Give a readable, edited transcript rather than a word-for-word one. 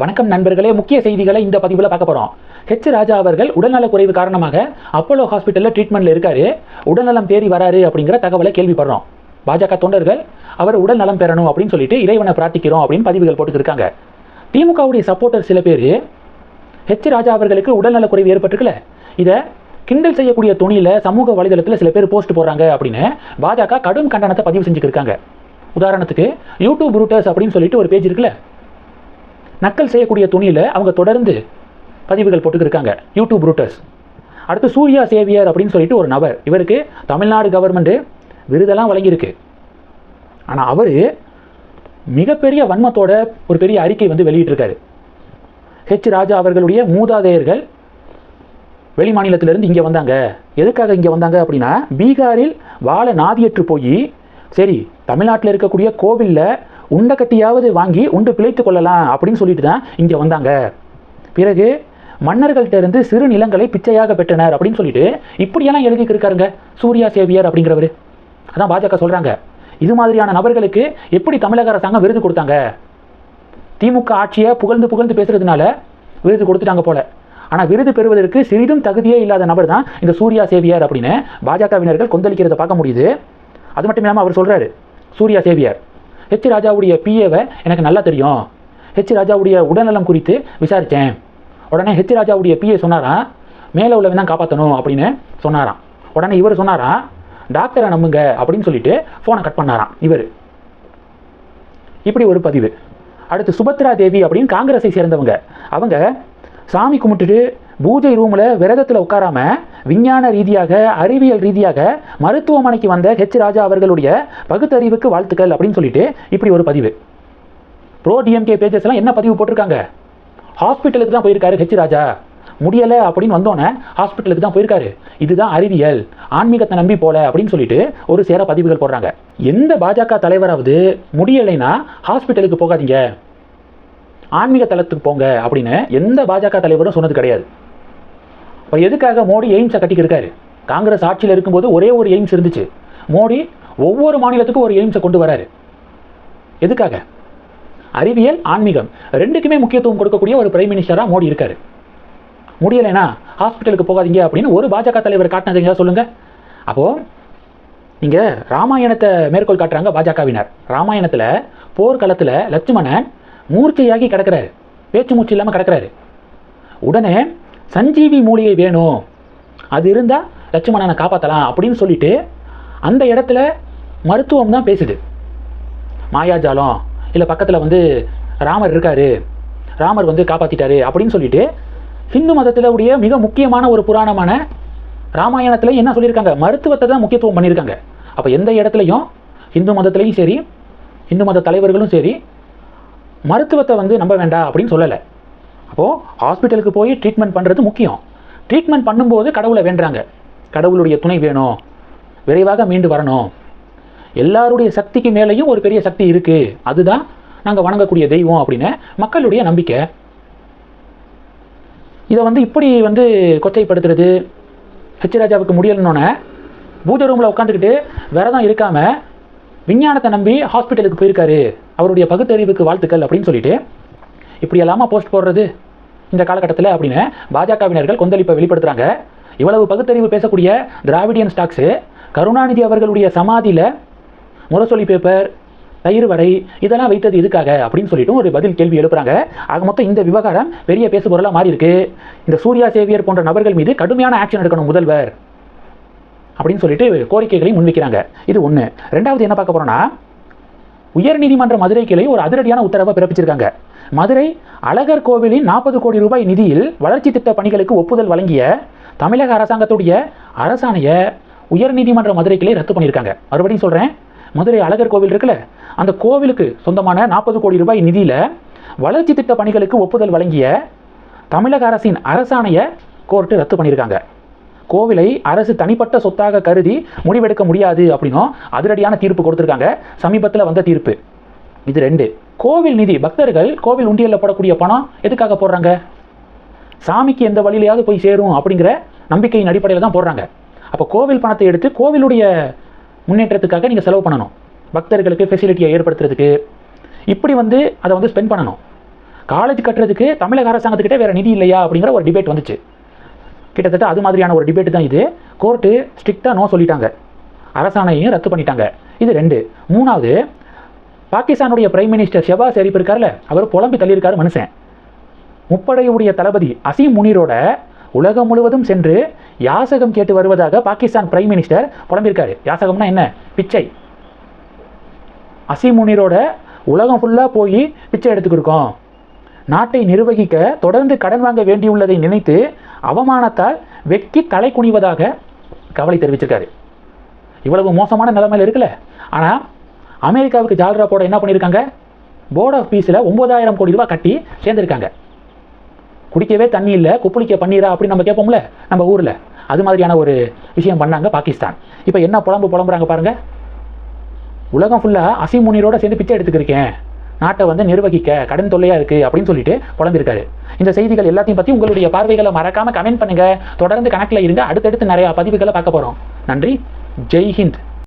வணக்கம் நண்பர்களே, முக்கிய செய்திகளை இந்த பதிவில் பார்க்க போகிறோம். ராஜா அவர்கள் உடல்நலக் குறைவு காரணமாக அப்போலோ ஹாஸ்பிட்டலில் ட்ரீட்மெண்ட்டில் இருக்காரு. உடல்நலம் தேறி வராரு அப்படிங்கிற தகவலை கேள்விப்படுறோம். பாஜக தொண்டர்கள் அவர் உடல் நலம் பெறணும் அப்படின்னு சொல்லிட்டு இறைவனை பிரார்த்திக்கிறோம் அப்படின்னு பதிவுகள் போட்டுக்கிருக்காங்க. திமுகவுடைய சப்போர்ட்டர் சில பேர் ராஜா அவர்களுக்கு உடல்நலக் குறைவு ஏற்பட்டிருக்குல்ல, இதை கிண்டல் செய்யக்கூடிய துணியில் சமூக வலைதளத்தில் சில பேர் போஸ்ட் போடுறாங்க அப்படின்னு பாஜக கடும் கண்டனத்தை பதிவு செஞ்சுக்கிருக்காங்க. உதாரணத்துக்கு யூடியூப் ரூட்டர்ஸ் அப்படின்னு சொல்லிட்டு ஒரு பேஜ் இருக்குல்ல, நக்கல் செய்யக்கூடிய துணியில் அவங்க தொடர்ந்து பதிவுகள் போட்டுக்கிருக்காங்க. YouTube routers. அடுத்து சூர்யா சேவியர் அப்படின்னு சொல்லிட்டு ஒரு நபர், இவருக்கு தமிழ்நாடு கவர்மெண்ட்டு விருதெல்லாம் வழங்கியிருக்கு. ஆனால் அவர் மிகப்பெரிய வன்மத்தோட ஒரு பெரிய அறிக்கை வெளியிட்டிருக்காரு. ராஜா அவர்களுடைய மூதாதையர்கள் வெளி மாநிலத்திலிருந்து இங்கே வந்தாங்க. எதுக்காக இங்கே வந்தாங்க அப்படின்னா, பீகாரில் வாழ நாதியற்று போய் சரி தமிழ்நாட்டில் இருக்கக்கூடிய கோவிலில் உண்டை கட்டியாவது வாங்கி உண்டு பிழைத்து கொள்ளலாம் அப்படின்னு சொல்லிட்டு தான் இங்கே வந்தாங்க. பிறகு மன்னர்கள்ட்ட இருந்து சிறு நிலங்களை பிச்சையாக பெற்றனர் அப்படின்னு சொல்லிட்டு இப்படியெல்லாம் எழுதிக்கிருக்காருங்க சூர்யா சேவியர் அப்படிங்கிறவர். அதான் பாஜக சொல்கிறாங்க, இது மாதிரியான நபர்களுக்கு எப்படி தமிழக அரசாங்கம் விருது கொடுத்தாங்க? திமுக ஆட்சியை புகழ்ந்து பேசுறதுனால விருது கொடுத்துட்டாங்க போல. ஆனால் விருது பெறுவதற்கு சிறிதும் தகுதியே இல்லாத நபர் தான் இந்த சூர்யா சேவியர் அப்படின்னு பாஜகவினர்கள் கொந்தளிக்கிறத பார்க்க முடியுது. அது மட்டும் இல்லாமல் அவர் சொல்கிறாரு, சூர்யா சேவியர் ராஜாவுடைய பிஏவை எனக்கு நல்லா தெரியும். ராஜாவுடைய உடல்நலம் குறித்து விசாரித்தேன். உடனே ராஜாவுடைய பிஏ சொன்னாராம், மேலே உள்ளவன் தான் காப்பாற்றணும் அப்படின்னு சொன்னாராம். உடனே இவர் சொன்னாராம், டாக்டரை நம்புங்க அப்படின்னு சொல்லிட்டு ஃபோனை கட் பண்ணாராம் இவர். இப்படி ஒரு பதிவு. அடுத்து சுபத்ரா தேவி அப்படின்னு காங்கிரஸை சேர்ந்தவங்க, அவங்க சாமி கும்பிட்டுட்டு பூஜை ரூமில் விரதத்தில் உட்காராம விஞ்ஞான ரீதியாக அறிவியல் ரீதியாக மருத்துவமனைக்கு வந்த ராஜா அவர்களுடைய பகுத்தறிவுக்கு வாழ்த்துக்கள் அப்படின்னு சொல்லிட்டு இப்படி ஒரு பதிவு. ப்ரோ டிஎம்கே பேஜஸ் எல்லாம் என்ன பதிவு போட்டிருக்காங்க, ஹாஸ்பிட்டலுக்கு தான் போயிருக்காரு ராஜா, முடியலை அப்படின்னு வந்தோன்னே ஹாஸ்பிட்டலுக்கு தான் போயிருக்காரு, இதுதான் அறிவியல், ஆன்மீகத்தை நம்பி போல அப்படின்னு சொல்லிட்டு ஒரு சேர பதிவுகள் போடுறாங்க. எந்த பாஜக தலைவராவது முடியலைன்னா ஹாஸ்பிட்டலுக்கு போகாதீங்க, ஆன்மீக தளத்துக்கு போங்க அப்படின்னு எந்த பாஜக தலைவரும் சொன்னது கிடையாது. இப்போ எதுக்காக மோடி எய்ம்ஸை கட்டிக்கிருக்காரு? காங்கிரஸ் ஆட்சியில் இருக்கும்போது ஒரே ஒரு எய்ம்ஸ் இருந்துச்சு. மோடி ஒவ்வொரு மாநிலத்துக்கும் ஒரு எய்ம்ஸை கொண்டு வராரு. எதுக்காக? அறிவியல் ஆன்மீகம் ரெண்டுக்குமே முக்கியத்துவம் கொடுக்கக்கூடிய ஒரு பிரைம் மினிஸ்டராக மோடி இருக்காரு. முடியலைன்னா ஹாஸ்பிட்டலுக்கு போகாதீங்க அப்படின்னு ஒரு பாஜக தலைவர் காட்டினதுங்க சொல்லுங்க. அப்போது நீங்கள் ராமாயணத்தை மேற்கோள் காட்டுறாங்க பாஜகவினர். ராமாயணத்தில் போர்க்களத்தில் லட்சுமணன் மூர்ச்சையாகி கிடக்கிறாரு, பேச்சு மூச்சு இல்லாமல் கிடக்கிறாரு. உடனே சஞ்சீவி மூலிகை வேணும், அது இருந்தால் லட்சுமணனை காப்பாற்றலாம் அப்படின்னு சொல்லிட்டு அந்த இடத்துல மருத்துவம் தான் பேசுது. மாயாஜாலம் இல்லை பக்கத்தில் ராமர் இருக்காரு, ராமர் காப்பாற்றிட்டாரு அப்படின்னு சொல்லிட்டு ஹிந்து மதத்தில் உடைய மிக முக்கியமான ஒரு புராணமான ராமாயணத்தில் என்ன சொல்லியிருக்காங்க, மருத்துவத்தை தான் முக்கியத்துவம் பண்ணியிருக்காங்க. அப்போ எந்த இடத்துலையும் ஹிந்து மதத்துலையும் சரி ஹிந்து மத தலைவர்களும் சரி மருத்துவத்தை நம்ப வேண்டாம் அப்படின்னு சொல்லலை. அப்போது ஹாஸ்பிட்டலுக்கு போய் ட்ரீட்மெண்ட் பண்ணுறது முக்கியம். ட்ரீட்மெண்ட் பண்ணும்போது கடவுளை வேண்டுறாங்க, கடவுளுடைய துணை வேணும், விரைவாக மீண்டு வரணும், எல்லாருடைய சக்திக்கு மேலேயும் ஒரு பெரிய சக்தி இருக்குது, அதுதான் நாங்கள் வணங்கக்கூடிய தெய்வம் அப்படின்னு மக்களுடைய நம்பிக்கை. இதை இப்படி கொச்சைப்படுத்துறது, ராஜாவுக்கு முடியலன்னொன்னே பூஜை ரூமில் உட்காந்துக்கிட்டு விரதம் இருக்காமல் விஞ்ஞானத்தை நம்பி ஹாஸ்பிட்டலுக்கு போயிருக்காரு, அவருடைய பகுத்தறிவுக்கு வாழ்த்துக்கள் அப்படின்னு சொல்லிட்டு இப்படி எல்லாமா போஸ்ட் போடுறது இந்த காலகட்டத்தில் அப்படின்னு பாஜகவினர்கள் கொந்தளிப்பை வெளிப்படுத்துகிறாங்க. இவ்வளவு பகுத்தறிவு பேசக்கூடிய திராவிடியன் ஸ்டாக்ஸு கருணாநிதி அவர்களுடைய சமாதியில் முரசொலி பேப்பர், தயிர் வடை இதெல்லாம் வைத்தது எதுக்காக அப்படின்னு சொல்லிட்டு ஒரு பதில் கேள்வி எழுப்புறாங்க. ஆக மொத்தம் இந்த விவகாரம் பெரிய பேசுபொருளாக மாறி இருக்கு. இந்த சூர்யா சேவியர் போன்ற நபர்கள் மீது கடுமையான ஆக்ஷன் எடுக்கணும் முதல்வர் அப்படின்னு சொல்லிட்டு கோரிக்கைகளை முன்வைக்கிறாங்க. இது ஒன்று. ரெண்டாவது என்ன பார்க்க போகிறோன்னா, உயர்நீதிமன்ற மதுரை கிளை ஒரு அதிரடியான உத்தரவை பிறப்பிச்சிருக்காங்க. மதுரை அழகர் கோவிலின் 40 கோடி ரூபாய் நிதியில் வளர்ச்சி திட்ட பணிகளுக்கு ஒப்புதல் வழங்கிய தமிழக அரசாங்கத்துடைய அரசாணையை உயர்நீதிமன்ற மதுரை கிளை ரத்து பண்ணியிருக்காங்க. மறுபடியும் சொல்கிறேன், மதுரை அழகர் கோவில் இருக்குல்ல, அந்த கோவிலுக்கு சொந்தமான 40 கோடி ரூபாய் நிதியில் வளர்ச்சி திட்ட பணிகளுக்கு ஒப்புதல் வழங்கிய தமிழக அரசின் அரசாணையை கோர்ட்டு ரத்து பண்ணியிருக்காங்க. கோவிலை அரசு தனிப்பட்ட சொத்தாக கருதி முடிவெடுக்க முடியாது அப்படின்னும் அதிரடியான தீர்ப்பு கொடுத்துருக்காங்க. சமீபத்தில் வந்த தீர்ப்பு இது. 2, கோவில் நிதி, பக்தர்கள் கோவில் உண்டியலில் போடக்கூடிய பணம் எதுக்காக போடுறாங்க? சாமிக்கு எந்த வழியிலையாவது போய் சேரும் அப்படிங்கிற நம்பிக்கையின் அடிப்படையில் தான் போடுறாங்க. அப்போ கோவில் பணத்தை எடுத்து கோவிலுடைய முன்னேற்றத்துக்காக நீங்கள் செலவு பண்ணணும், பக்தர்களுக்கு ஃபெசிலிட்டியை ஏற்படுத்துறதுக்கு இப்படி அதை ஸ்பெண்ட் பண்ணணும். காலேஜ் கட்டுறதுக்கு தமிழக அரசாங்கத்துக்கிட்ட வேறு நிதி இல்லையா அப்படிங்கிற ஒரு டிபேட் வந்துச்சு. கிட்டத்தட்ட அது மாதிரியான ஒரு டிபேட் தான் இது. கோர்ட்டு ஸ்ட்ரிக்டாக நோ சொல்லிட்டாங்க, அரசாணையும் ரத்து பண்ணிட்டாங்க. இது 2. 3வது, பாகிஸ்தானுடைய பிரைம் மினிஸ்டர் ஷெபாஸ் ஷெரீப் இருக்கார்ல, அவர் புலம்பி தள்ளியிருக்காரு மனுஷன். முப்படையுடைய தளபதி அசீம் முனீரோட உலகம் முழுவதும் சென்று யாசகம் கேட்டு வருவதாக பாகிஸ்தான் பிரைம் மினிஸ்டர் புலம்பியிருக்காரு. யாசகம்னா என்ன? பிச்சை. அசீம் முனீரோட உலகம் ஃபுல்லாக போய் பிச்சை எடுத்துக்கிருக்கோம், நாட்டை நிர்வகிக்க தொடர்ந்து கடன் வாங்க வேண்டியுள்ளதை நினைத்து அவமானத்தால் வெட்கி தலை குனிவதாக கவலை தெரிவிச்சிருக்காரு. இவ்வளவு மோசமான நிலைமையில் இருக்குல்ல. ஆனால் அமெரிக்காவுக்கு ஜால்ரா போட என்ன பண்ணியிருக்காங்க? போர்ட் ஆஃப் பீஸில் 9,000 கோடி ரூபாய் கட்டி சேர்ந்துருக்காங்க. குடிக்கவே தண்ணி இல்லை, குப்புளிக்க பன்னீரா அப்படின்னு நம்ம கேட்போம்ல நம்ம ஊரில், அது மாதிரியான ஒரு விஷயம் பண்ணாங்க பாகிஸ்தான். இப்போ என்ன புலம்புறாங்க பாருங்க. உலகம் ஃபுல்லாக அசீம் முனீரோட சேர்ந்து பிச்சை எடுத்துக்கிருக்கேன், நாட்டை நிர்வகிக்க கடன் தொல்லையாக இருக்குது அப்படின்னு சொல்லிட்டு புலம்பிருக்காரு. இந்த செய்திகள் எல்லாத்தையும் பற்றி உங்களுடைய பார்வைகளை மறக்காமல் கமெண்ட் பண்ணுங்கள். தொடர்ந்து கணக்கில் இருங்க. அடுத்தடுத்து நிறையா பதிவுகளை பார்க்க போகிறோம். நன்றி. ஜெய் ஹிந்த்.